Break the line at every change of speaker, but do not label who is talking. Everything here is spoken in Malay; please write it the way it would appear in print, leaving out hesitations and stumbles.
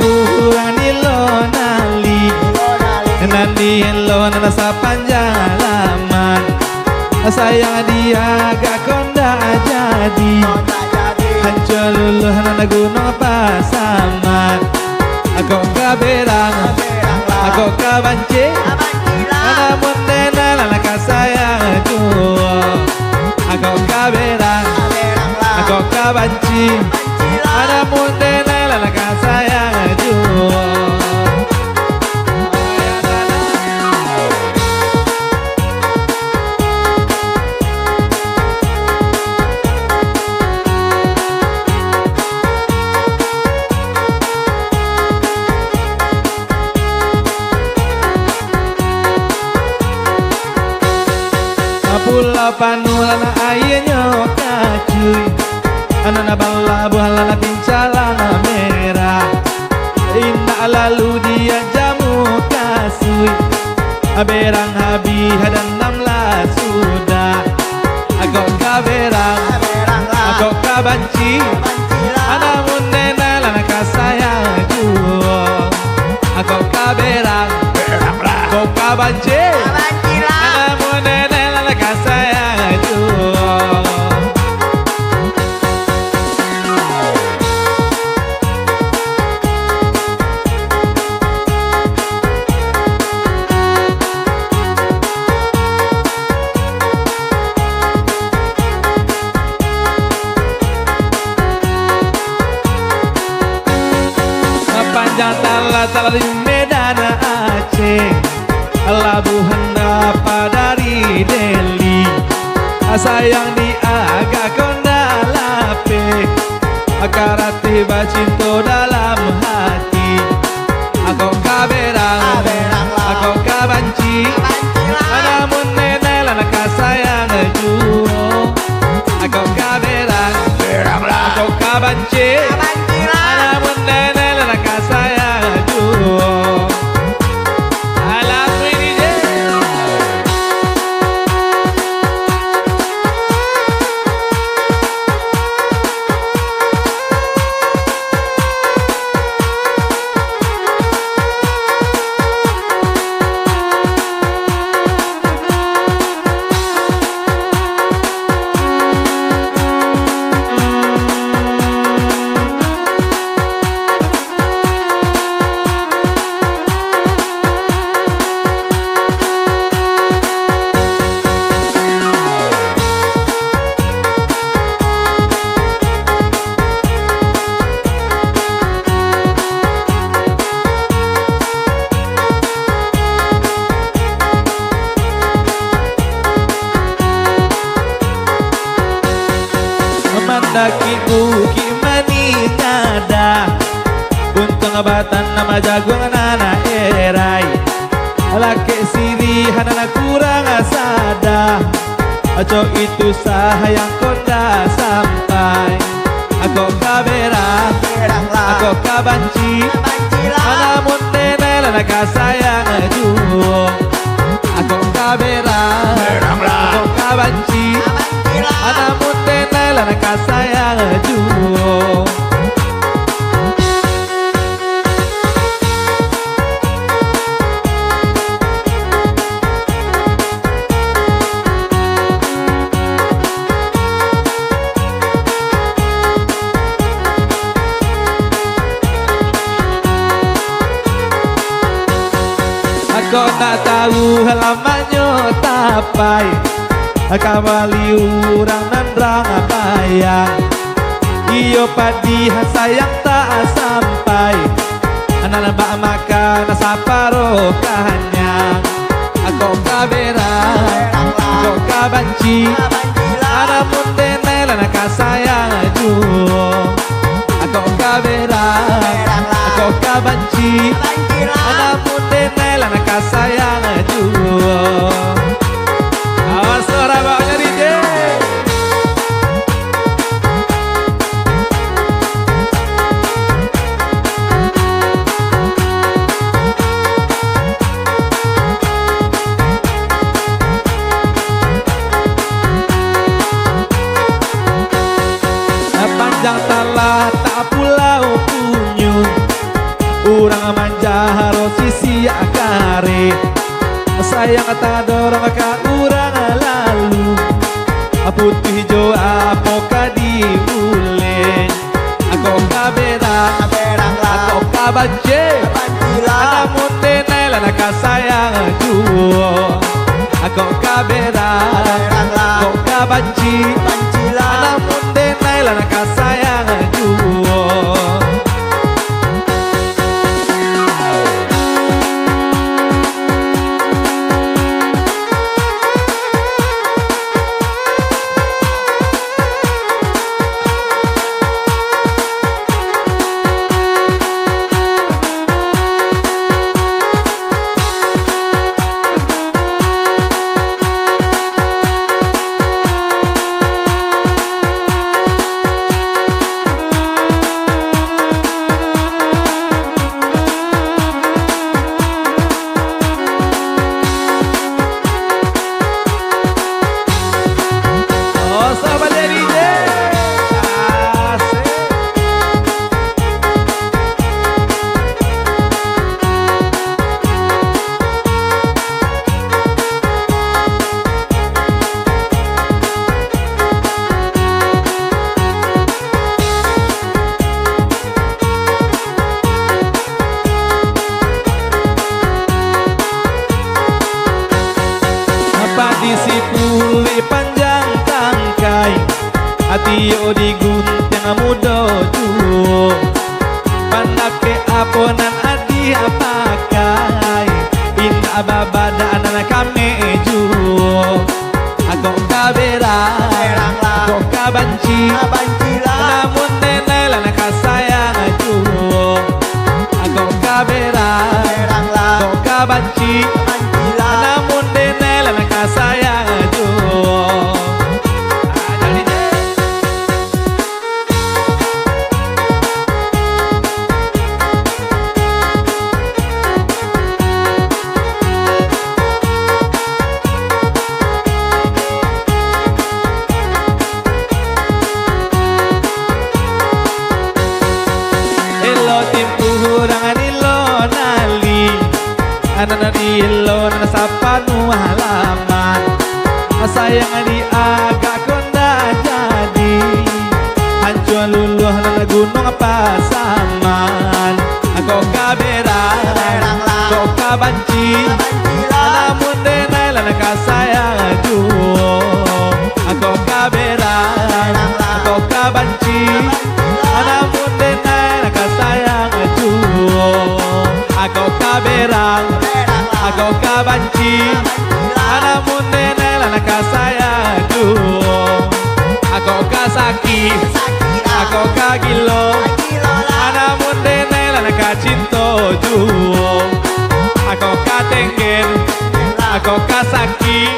purani lo nali Nandi lo nasa panjang laman Sayang dia gak konda jadi Hancur luluh nana gunung pasaman Aku kaberang Aku kabanci Namun nena lana kasayang juo Aku kaberang Aku kabanci Namun nena lana kasayang juo Pulau panulana ayahnya kacuy Anana bala buhalana pincalana merah Indah lalu dia jamu kasui Aberang habi hadan 16 sudah Agok kaberang Agok kabanci Anamun nena lana kasayang juo Agok kaberang Agok kabanci Anamun nena kasayang juo Panjang tala di Medan Aceh Labuhan apa dari Delhi Sayang di agak konda lape Akarat tiba cinta dalam hati Aku kaberang Aku kabanci Namun nenek lana kasayang juo Aku kaberang Aku kabanci Namun nenek lana kasayang juo Mandaki uki mani nada Untung abatan nama jagung nana erai Laki siri hanana kurang asada Aco itu sahayang konda sampai Aku kaberang Aku kabanci Namun nenek lana kasayang juo Aku kaberang Aku kabanci Namun nenek lana kasayang juo Aku tak tahu halamannya tapai Kamali urang nandrang bayang Iyo padi sayang tak sampai Anak bak makan saparo kanyang Aku kaberang Aku kabanci Namun denai lana kasayang juo Aku kaberang Aku kabanci Namun denai lana kasayang juo Awas suara bawahnya DJ Panjang talah tak pulau punyung urang manjaro sisi akare sayang tak dorong ka urang lalu putih hijau apoka diule aku kaberang aku kabanje namun denai lana kasayang juo aku kaberang aku kabanci namun denai lana kasayang juo. Disi kuli panjang tangkai hati yo digunting mudo juo panake aponan adi apakai inna ababada anak kami juo aku kaberang aku kabanci namun nenai lana kasayang juo aku kaberang aku kabanci namun denai lana kasayang juo. Elo timpu hurangan ilo nali anak di ilo nana sapanu halaman sayang di agak konda jadi hancur luluh nana gunung pasaman aku kaberang aku kabanci namun denai lana kasayang juo aku kaberang aku kabanci namun denai lana kasayang juo aku kaberang aku kabanci namun denai lana kasayang juo aku kasaki aku kagilo namun denai lana kacinto juo aku katenggen aku kasaki